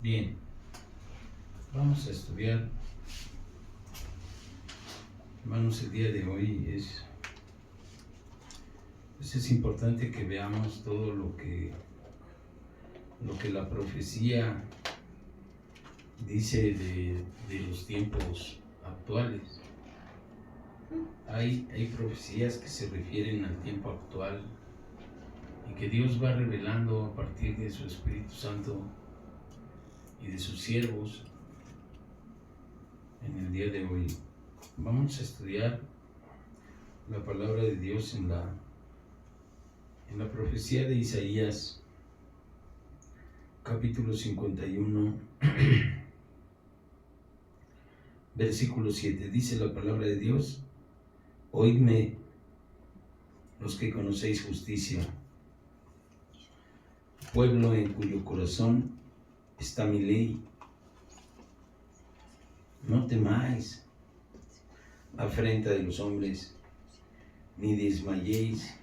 Bien, vamos a estudiar, hermanos, el día de hoy es importante que veamos todo lo que la profecía dice de los tiempos actuales. Hay profecías que se refieren al tiempo actual y que Dios va revelando a partir de su Espíritu Santo y de sus siervos en el día de hoy. Vamos a estudiar la palabra de Dios en la profecía de Isaías, capítulo 51, versículo 7. Dice la palabra de Dios: oídme los que conocéis justicia, pueblo en cuyo corazón está mi ley. No temáis afrenta de los hombres, ni desmayéis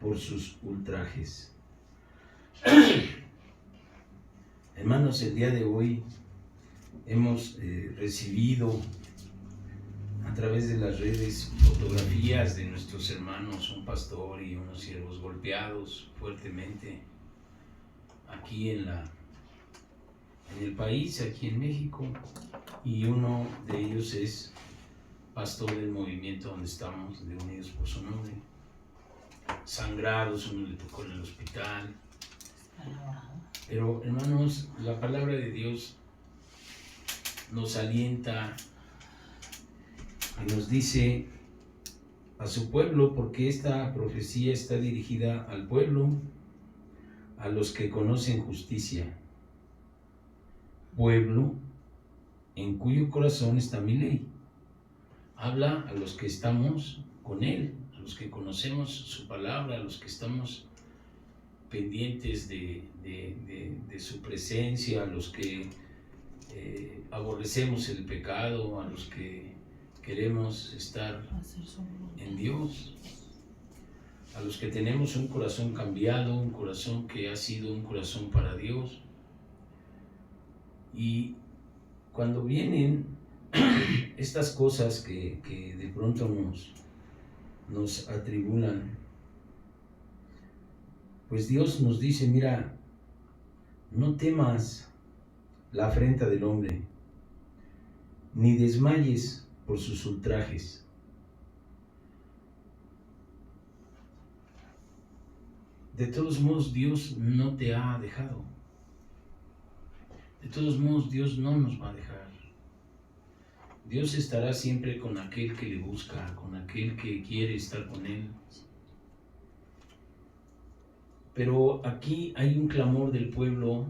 por sus ultrajes. Hermanos, el día de hoy hemos recibido a través de las redes fotografías de nuestros hermanos, un pastor y unos siervos golpeados fuertemente aquí en el país, aquí en México, y uno de ellos es pastor del movimiento donde estamos, de Unidos por su Nombre. Sangrados, uno le tocó en el hospital. Pero hermanos, la palabra de Dios nos alienta y nos dice a su pueblo, porque esta profecía está dirigida al pueblo, a los que conocen justicia. Pueblo en cuyo corazón está mi ley. Habla a los que estamos con Él, a los que conocemos su palabra, a los que estamos pendientes de su presencia, a los que aborrecemos el pecado, a los que queremos estar en Dios, a los que tenemos un corazón cambiado, un corazón que ha sido un corazón para Dios. Y cuando vienen estas cosas que de pronto nos atribulan, pues Dios nos dice: mira, no temas la afrenta del hombre, ni desmayes por sus ultrajes. De todos modos, Dios no te ha dejado. De todos modos, Dios no nos va a dejar. Dios estará siempre con aquel que le busca, con aquel que quiere estar con Él. Pero aquí hay un clamor del pueblo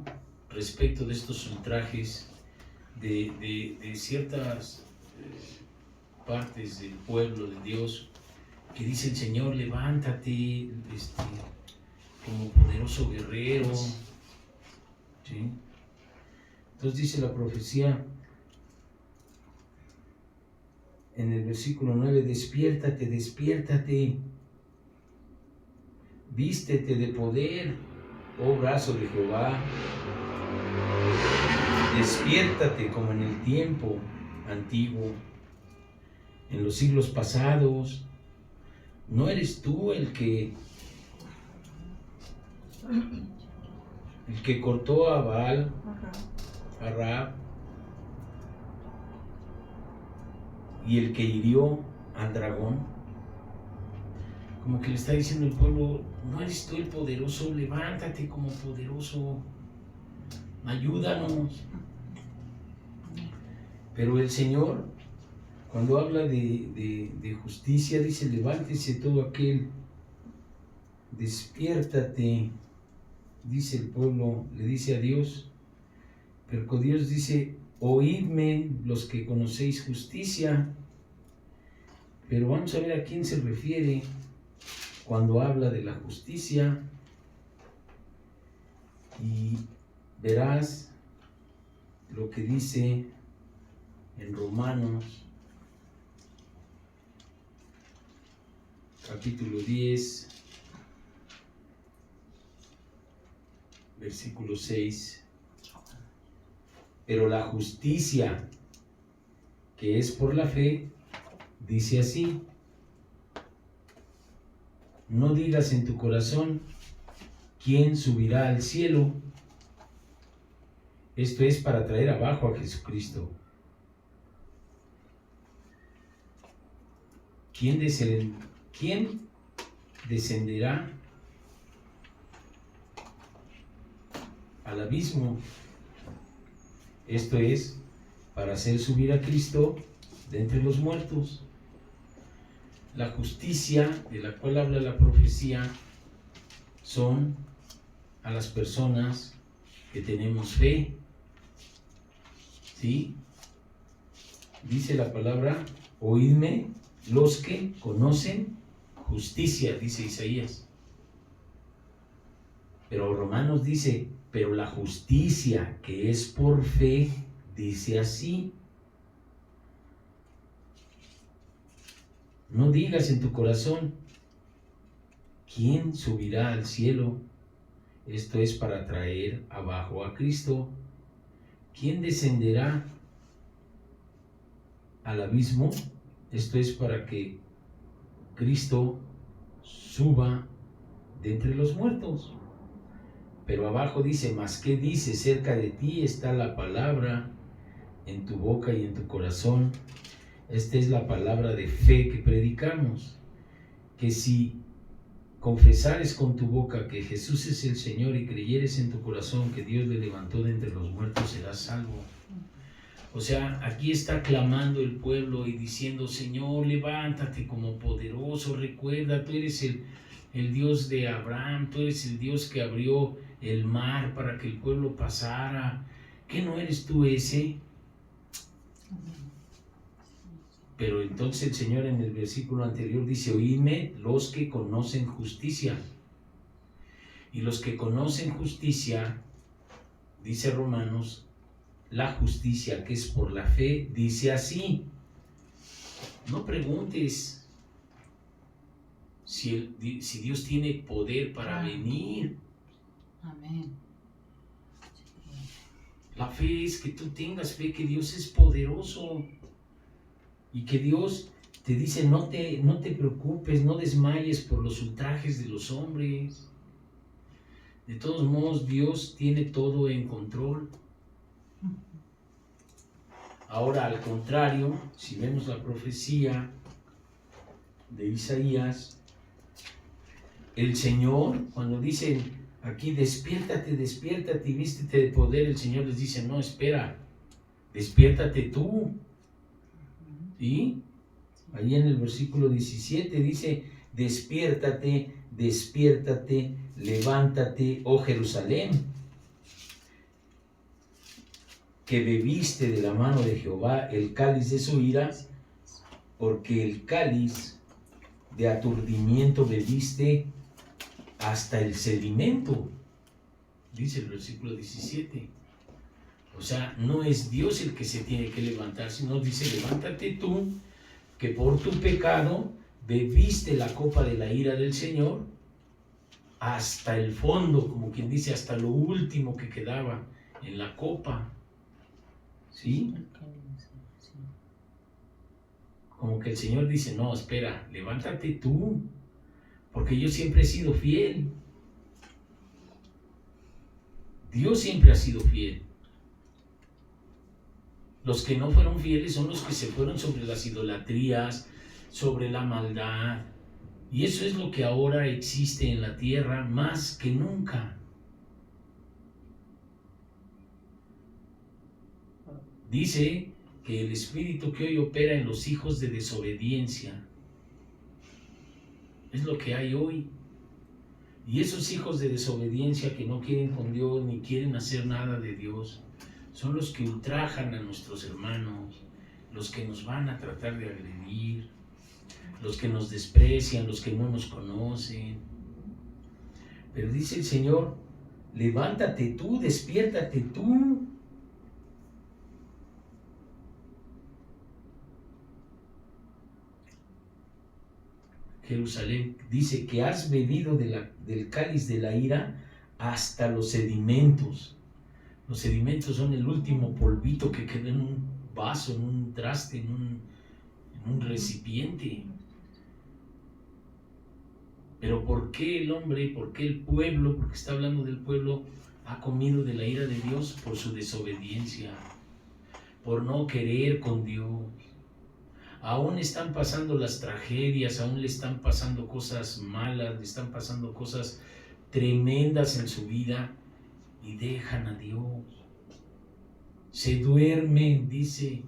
respecto de estos ultrajes de ciertas partes del pueblo de Dios, que dice el Señor: levántate como poderoso guerrero. ¿Sí? Entonces dice la profecía en el versículo 9: despiértate, despiértate, vístete de poder, oh brazo de Jehová. Despiértate como en el tiempo antiguo, en los siglos pasados. ¿No eres tú el que cortó a Baal, a Rahab, y el que hirió al dragón? Como que le está diciendo el pueblo: ¿no eres tú el poderoso? Levántate como poderoso, ayúdanos. Pero el Señor, cuando habla de justicia, dice: levántese todo aquel, despiértate, dice el pueblo, le dice a Dios. Pero Dios dice: oídme los que conocéis justicia. Pero vamos a ver a quién se refiere cuando habla de la justicia, y verás lo que dice en Romanos capítulo 10, versículo 6. Pero la justicia que es por la fe, dice así: no digas en tu corazón, ¿quién subirá al cielo? Esto es para traer abajo a Jesucristo. ¿Quién descenderá al abismo? Esto es para hacer subir a Cristo de entre los muertos. La justicia de la cual habla la profecía son a las personas que tenemos fe. ¿Sí? Dice la palabra: oídme los que conocen justicia, dice Isaías. Pero Romanos dice: pero la justicia que es por fe, dice así: no digas en tu corazón, ¿quién subirá al cielo? Esto es para traer abajo a Cristo. ¿Quién descenderá al abismo? Esto es para que Cristo suba de entre los muertos. Pero abajo dice: mas ¿qué dice? Cerca de ti está la palabra, en tu boca y en tu corazón. Esta es la palabra de fe que predicamos, que si confesares con tu boca que Jesús es el Señor y creyeres en tu corazón que Dios le levantó de entre los muertos, serás salvo. O sea, aquí está clamando el pueblo y diciendo: Señor, levántate como poderoso, recuerda, tú eres el Dios de Abraham, tú eres el Dios que abrió el mar para que el pueblo pasara. ¿Qué no eres tú ese? Pero entonces el Señor en el versículo anterior dice: oídme los que conocen justicia. Y los que conocen justicia, dice Romanos, la justicia que es por la fe, dice así. No preguntes si Dios tiene poder para venir. Amén. La fe es que tú tengas fe que Dios es poderoso y que Dios te dice: no te preocupes, no desmayes por los ultrajes de los hombres. De todos modos, Dios tiene todo en control. Ahora, al contrario, si vemos la profecía de Isaías, el Señor, cuando dice aquí: despiértate, despiértate y vístete de poder, el Señor les dice: no, espera, despiértate tú. ¿Sí? Ahí en el versículo 17 dice: despiértate, despiértate, levántate, oh Jerusalén, que bebiste de la mano de Jehová el cáliz de su ira, porque el cáliz de aturdimiento bebiste hasta el sedimento, dice el versículo 17. O sea, no es Dios el que se tiene que levantar, sino dice: levántate tú, que por tu pecado bebiste la copa de la ira del Señor hasta el fondo, como quien dice, hasta lo último que quedaba en la copa. ¿Sí? Como que el Señor dice: no, espera, levántate tú, porque yo siempre he sido fiel. Dios siempre ha sido fiel. Los que no fueron fieles son los que se fueron sobre las idolatrías, sobre la maldad. Y eso es lo que ahora existe en la tierra más que nunca. Dice que el espíritu que hoy opera en los hijos de desobediencia es lo que hay hoy. Y esos hijos de desobediencia que no quieren con Dios ni quieren hacer nada de Dios son los que ultrajan a nuestros hermanos, los que nos van a tratar de agredir, los que nos desprecian, los que no nos conocen. Pero dice el Señor: levántate tú, despiértate tú. Jerusalén, dice que has bebido del cáliz de la ira hasta los sedimentos. Los sedimentos son el último polvito que queda en un vaso, en un traste, en un recipiente. Pero ¿por qué el hombre, por qué el pueblo, porque está hablando del pueblo, ha comido de la ira de Dios? Por su desobediencia, por no querer con Dios. Aún están pasando las tragedias, aún le están pasando cosas malas, le están pasando cosas tremendas en su vida y dejan a Dios. Se duermen, dice.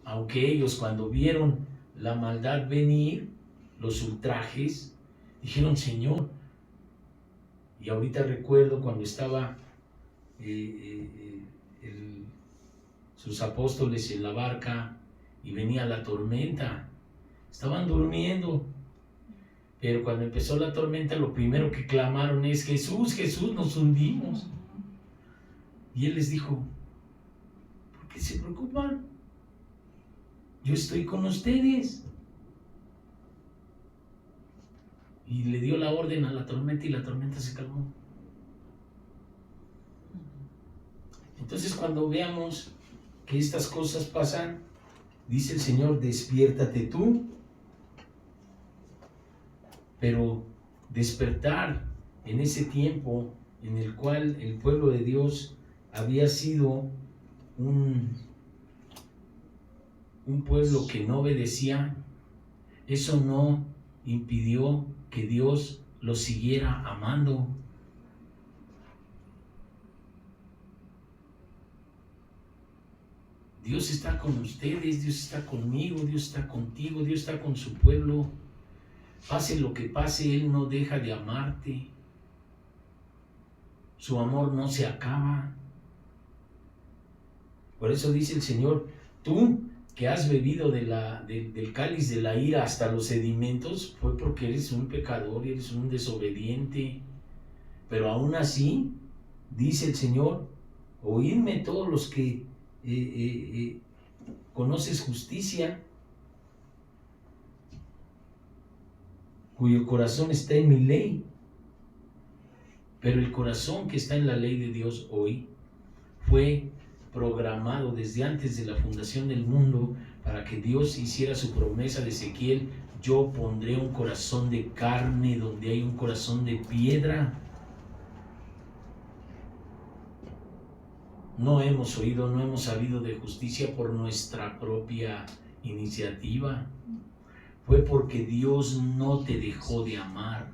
Aunque ellos cuando vieron la maldad venir, los ultrajes, dijeron: Señor. Y ahorita recuerdo cuando estaba sus apóstoles en la barca y venía la tormenta. Estaban durmiendo, pero cuando empezó la tormenta lo primero que clamaron es: Jesús, Jesús, nos hundimos. Y Él les dijo: ¿por qué se preocupan? Yo estoy con ustedes. Y le dio la orden a la tormenta y la tormenta se calmó. Entonces, cuando veamos que estas cosas pasan, dice el Señor: despiértate tú. Pero despertar en ese tiempo en el cual el pueblo de Dios había sido un pueblo que no obedecía, eso no impidió que Dios los siguiera amando. Dios está con ustedes, Dios está conmigo, Dios está contigo, Dios está con su pueblo. Pase lo que pase, Él no deja de amarte. Su amor no se acaba. Por eso dice el Señor: tú que has bebido del cáliz de la ira hasta los sedimentos, fue porque eres un pecador, eres un desobediente. Pero aún así, dice el Señor: oídme todos los que conoces justicia, cuyo corazón está en mi ley. Pero el corazón que está en la ley de Dios hoy fue programado desde antes de la fundación del mundo para que Dios hiciera su promesa de Ezequiel: yo pondré un corazón de carne donde hay un corazón de piedra. No hemos oído, no hemos sabido de justicia por nuestra propia iniciativa. Fue porque Dios no te dejó de amar.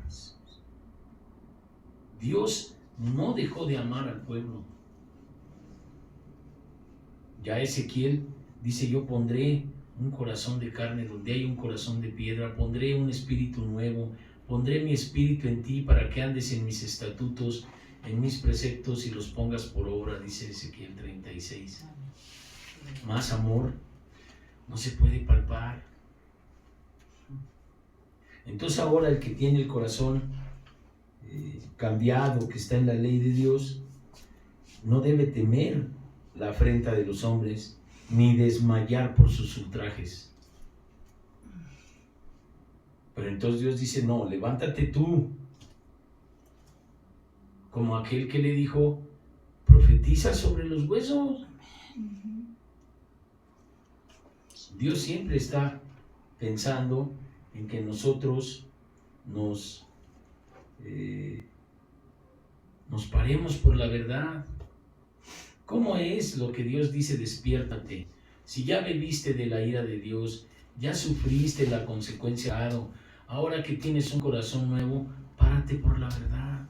Dios no dejó de amar al pueblo. Ya Ezequiel dice: yo pondré un corazón de carne donde hay un corazón de piedra, pondré un espíritu nuevo, pondré mi espíritu en ti para que andes en mis estatutos, en mis preceptos y los pongas por obra, dice Ezequiel 36. Más amor no se puede palpar. Entonces ahora el que tiene el corazón cambiado, que está en la ley de Dios, no debe temer la afrenta de los hombres, ni desmayar por sus ultrajes. Pero entonces Dios dice: no, levántate tú, como aquel que le dijo: profetiza sobre los huesos. Dios siempre está pensando en que nosotros nos paremos por la verdad. ¿Cómo es lo que Dios dice: despiértate? Si ya bebiste de la ira de Dios, ya sufriste la consecuencia, ahora que tienes un corazón nuevo, párate por la verdad.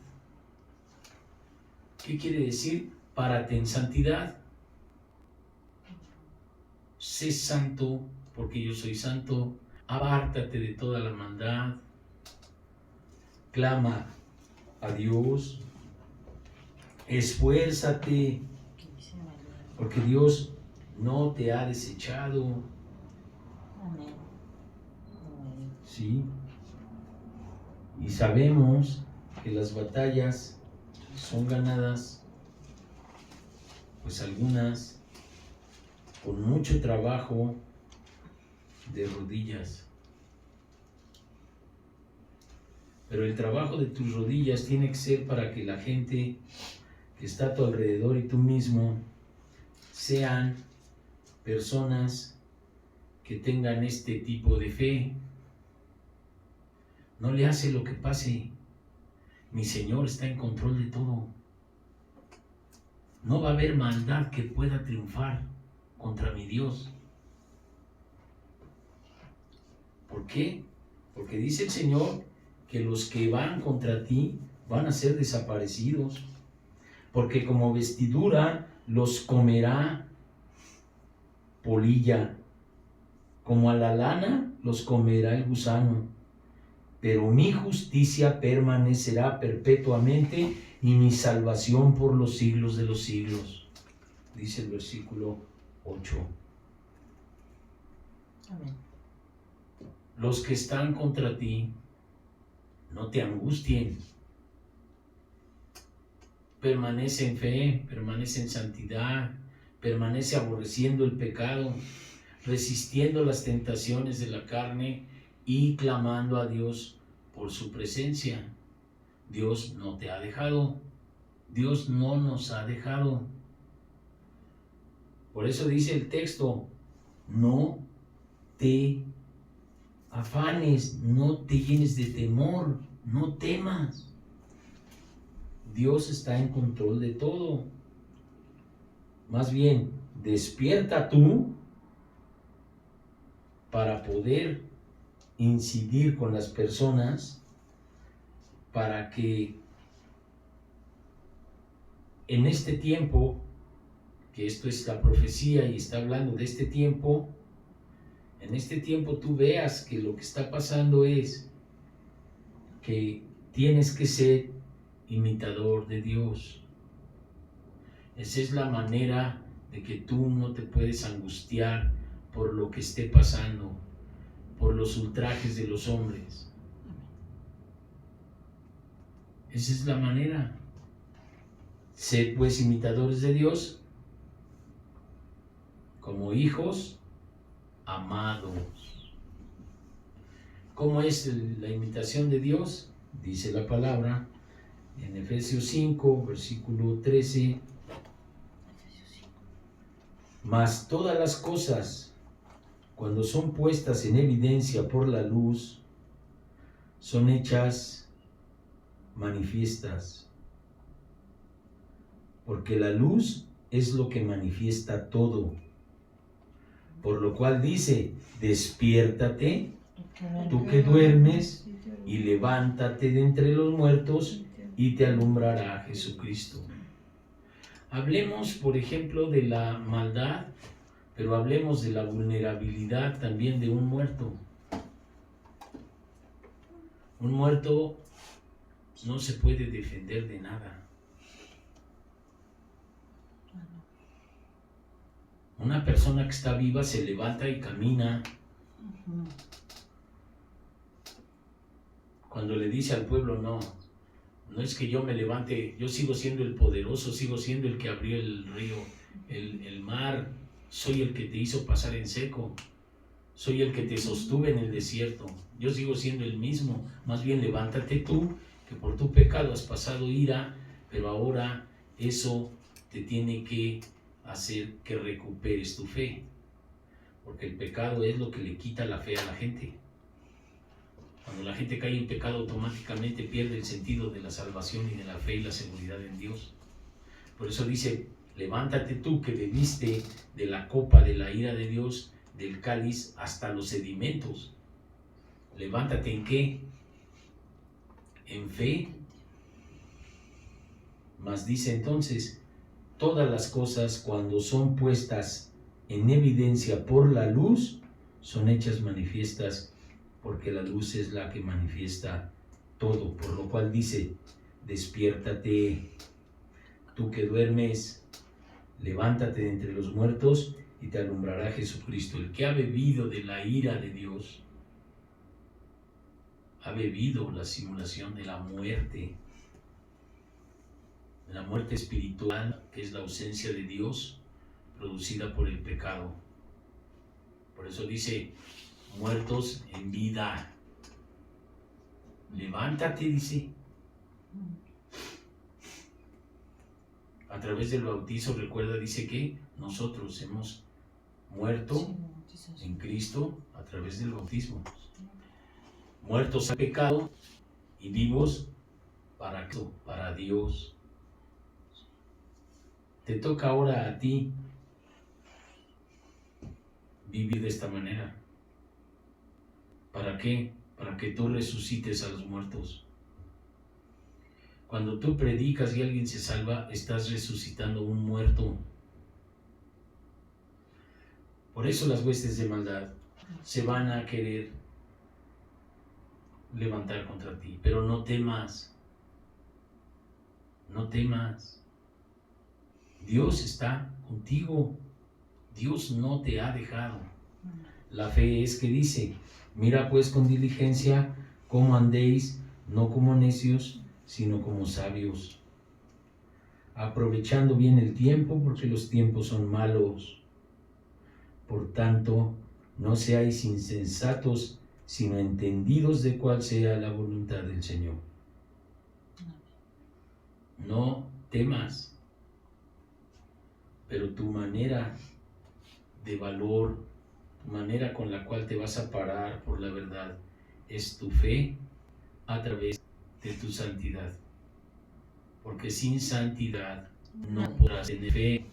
¿Qué quiere decir? Párate en santidad. Sé santo, porque yo soy santo. Apártate de toda la maldad. Clama a Dios. Esfuérzate, porque Dios no te ha desechado. Amén. Sí. Y sabemos que las batallas son ganadas, pues algunas con mucho trabajo de rodillas. Pero el trabajo de tus rodillas tiene que ser para que la gente que está a tu alrededor y tú mismo sean personas que tengan este tipo de fe. No le hace lo que pase. Mi Señor está en control de todo. No va a haber maldad que pueda triunfar contra mi Dios. ¿Por qué? Porque dice el Señor que los que van contra ti van a ser desaparecidos. Porque como vestidura los comerá polilla, como a la lana los comerá el gusano. Pero mi justicia permanecerá perpetuamente y mi salvación por los siglos de los siglos. Dice el versículo 8. Amén. Los que están contra ti, no te angustien. Permanece en fe, permanece en santidad, permanece aborreciendo el pecado, resistiendo las tentaciones de la carne y clamando a Dios por su presencia. Dios no te ha dejado, Dios no nos ha dejado. Por eso dice el texto, no te afanes, no te llenes de temor, no temas. Dios está en control de todo. Más bien, despierta tú para poder incidir con las personas, para que en este tiempo, que esto es la profecía y está hablando de este tiempo, en este tiempo tú veas que lo que está pasando es que tienes que ser imitador de Dios. Esa es la manera de que tú no te puedes angustiar por lo que esté pasando, por los ultrajes de los hombres. Esa es la manera. Sed pues imitadores de Dios como hijos amados. ¿Cómo es la imitación de Dios? Dice la palabra en Efesios 5, versículo 13. Mas todas las cosas, cuando son puestas en evidencia por la luz, son hechas manifiestas. Porque la luz es lo que manifiesta todo. Por lo cual dice, despiértate, tú que duermes, y levántate de entre los muertos, y te alumbrará Jesucristo. Hablemos, por ejemplo, de la maldad, pero hablemos de la vulnerabilidad también de un muerto. Un muerto no se puede defender de nada. Una persona que está viva se levanta y camina. Cuando le dice al pueblo, no es que yo me levante, yo sigo siendo el poderoso, sigo siendo el que abrió el río, el mar, soy el que te hizo pasar en seco, soy el que te sostuve en el desierto, yo sigo siendo el mismo. Más bien levántate tú, que por tu pecado has pasado ira, pero ahora eso te tiene que hacer que recuperes tu fe, porque el pecado es lo que le quita la fe a la gente. Cuando la gente cae en pecado, automáticamente pierde el sentido de la salvación y de la fe y la seguridad en Dios. Por eso dice, levántate tú que bebiste de la copa de la ira de Dios, del cáliz hasta los sedimentos. Levántate ¿en qué? En fe. Mas dice entonces, todas las cosas cuando son puestas en evidencia por la luz, son hechas manifiestas, porque la luz es la que manifiesta todo. Por lo cual dice, despiértate, tú que duermes, levántate de entre los muertos y te alumbrará Jesucristo. El que ha bebido de la ira de Dios, ha bebido la simulación de la muerte espiritual, que es la ausencia de Dios producida por el pecado. Por eso dice, muertos en vida. Levántate, dice. A través del bautizo, recuerda, dice que nosotros hemos muerto en Cristo a través del bautismo. Muertos al pecado y vivos para Cristo, para Dios. Te toca ahora a ti vivir de esta manera. ¿Para qué? Para que tú resucites a los muertos. Cuando tú predicas y alguien se salva, estás resucitando un muerto. Por eso las huestes de maldad se van a querer levantar contra ti. Pero no temas. No temas. Dios está contigo. Dios no te ha dejado. La fe es que dice: mira pues con diligencia cómo andéis, no como necios, sino como sabios, aprovechando bien el tiempo, porque los tiempos son malos. Por tanto, no seáis insensatos, sino entendidos de cuál sea la voluntad del Señor. No temas, pero tu manera de valor, tu manera con la cual te vas a parar por la verdad, es tu fe a través de tu santidad. Porque sin santidad no podrás tener fe.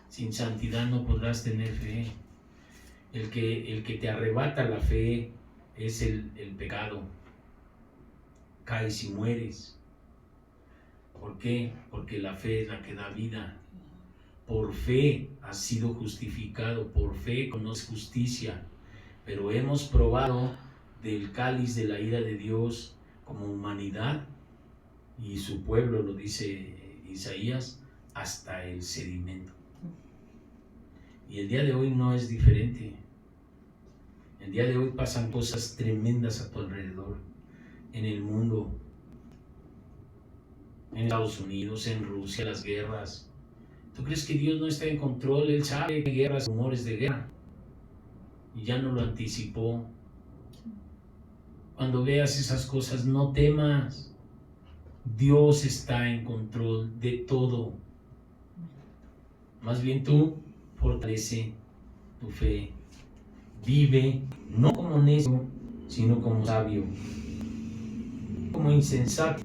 Sin santidad no podrás tener fe. El que te arrebata la fe es el pecado. Caes y mueres. ¿Por qué? Porque la fe es la que da vida. Por fe has sido justificado, por fe conoces justicia. Pero hemos probado del cáliz de la ira de Dios como humanidad, y su pueblo, lo dice Isaías, hasta el sedimento. Y el día de hoy no es diferente. El día de hoy pasan cosas tremendas a tu alrededor, en el mundo, en Estados Unidos, en Rusia, las guerras. ¿Tú crees que Dios no está en control? Él sabe que hay guerras, rumores de guerra, y ya no lo anticipó. Cuando veas esas cosas, no temas. Dios está en control de todo. Más bien tú fortalece tu fe. Vive no como necio, sino como sabio. Como insensato.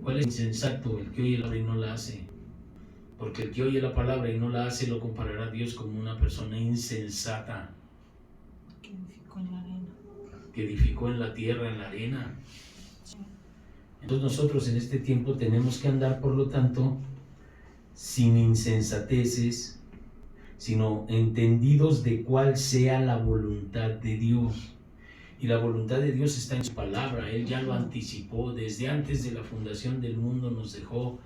¿Cuál es insensato? El que oye la palabra y no la hace. Porque el que oye la palabra y no la hace lo comparará a Dios como una persona insensata. Que edificó en la arena. Que edificó en la tierra, en la arena. Entonces nosotros en este tiempo tenemos que andar, por lo tanto, sin insensateces, sino entendidos de cuál sea la voluntad de Dios. Y la voluntad de Dios está en su palabra. Él ya lo anticipó. Desde antes de la fundación del mundo nos dejó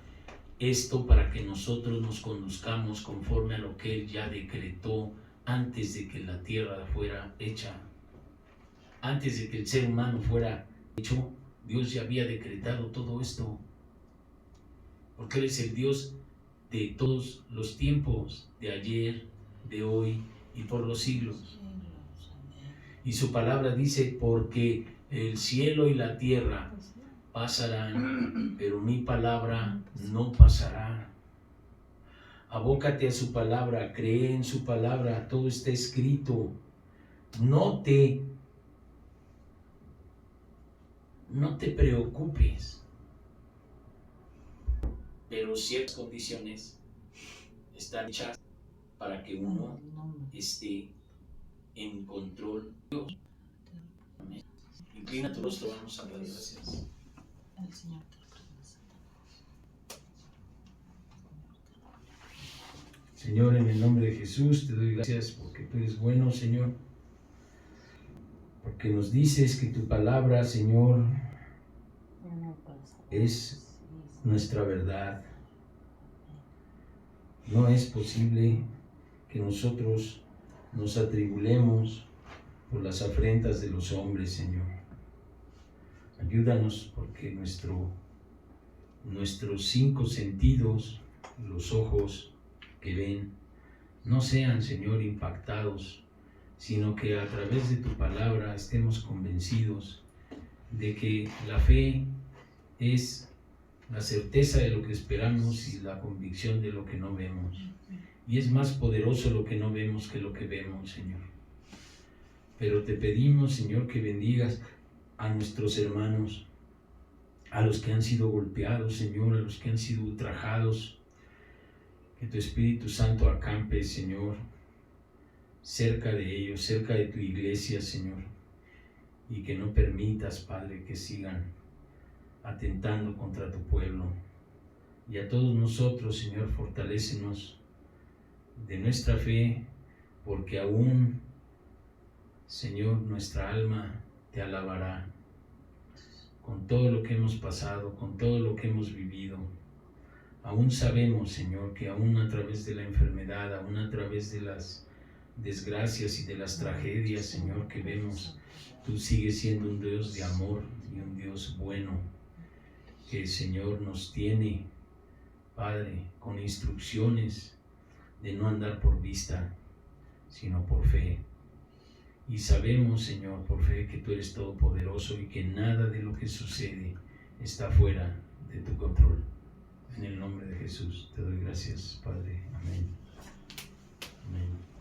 esto para que nosotros nos conduzcamos conforme a lo que Él ya decretó antes de que la tierra fuera hecha. Antes de que el ser humano fuera hecho, Dios ya había decretado todo esto. Porque Él es el Dios de todos los tiempos, de ayer, de hoy y por los siglos. Y su palabra dice: porque el cielo y la tierra pasarán, pero mi palabra no pasará. Abócate a su palabra, cree en su palabra, todo está escrito. No te preocupes, pero ciertas condiciones están hechas para que uno esté en control de Dios. Amén. Inclina tu rostro, vamos a dar gracias. El Señor te Señor, en el nombre de Jesús te doy gracias porque tú eres bueno, Señor. Porque nos dices que tu palabra, Señor, es nuestra verdad. No es posible que nosotros nos atribulemos por las afrentas de los hombres, Señor. Ayúdanos porque nuestros 5 sentidos, los ojos que ven, no sean, Señor, impactados, sino que a través de tu palabra estemos convencidos de que la fe es la certeza de lo que esperamos y la convicción de lo que no vemos. Y es más poderoso lo que no vemos que lo que vemos, Señor. Pero te pedimos, Señor, que bendigas a nuestros hermanos, a los que han sido golpeados, Señor, a los que han sido ultrajados. Que tu Espíritu Santo acampe, Señor, cerca de ellos, cerca de tu iglesia, Señor. Y que no permitas, Padre, que sigan atentando contra tu pueblo. Y a todos nosotros, Señor, fortalécenos de nuestra fe, porque aún, Señor, nuestra alma te alabará con todo lo que hemos pasado, con todo lo que hemos vivido. Aún sabemos, Señor, que aún a través de la enfermedad, aún a través de las desgracias y de las tragedias, Señor, que vemos, tú sigues siendo un Dios de amor y un Dios bueno, que el Señor nos tiene, Padre, con instrucciones de no andar por vista, sino por fe. Y sabemos, Señor, por fe, que tú eres todopoderoso y que nada de lo que sucede está fuera de tu control. En el nombre de Jesús te doy gracias, Padre. Amén. Amén.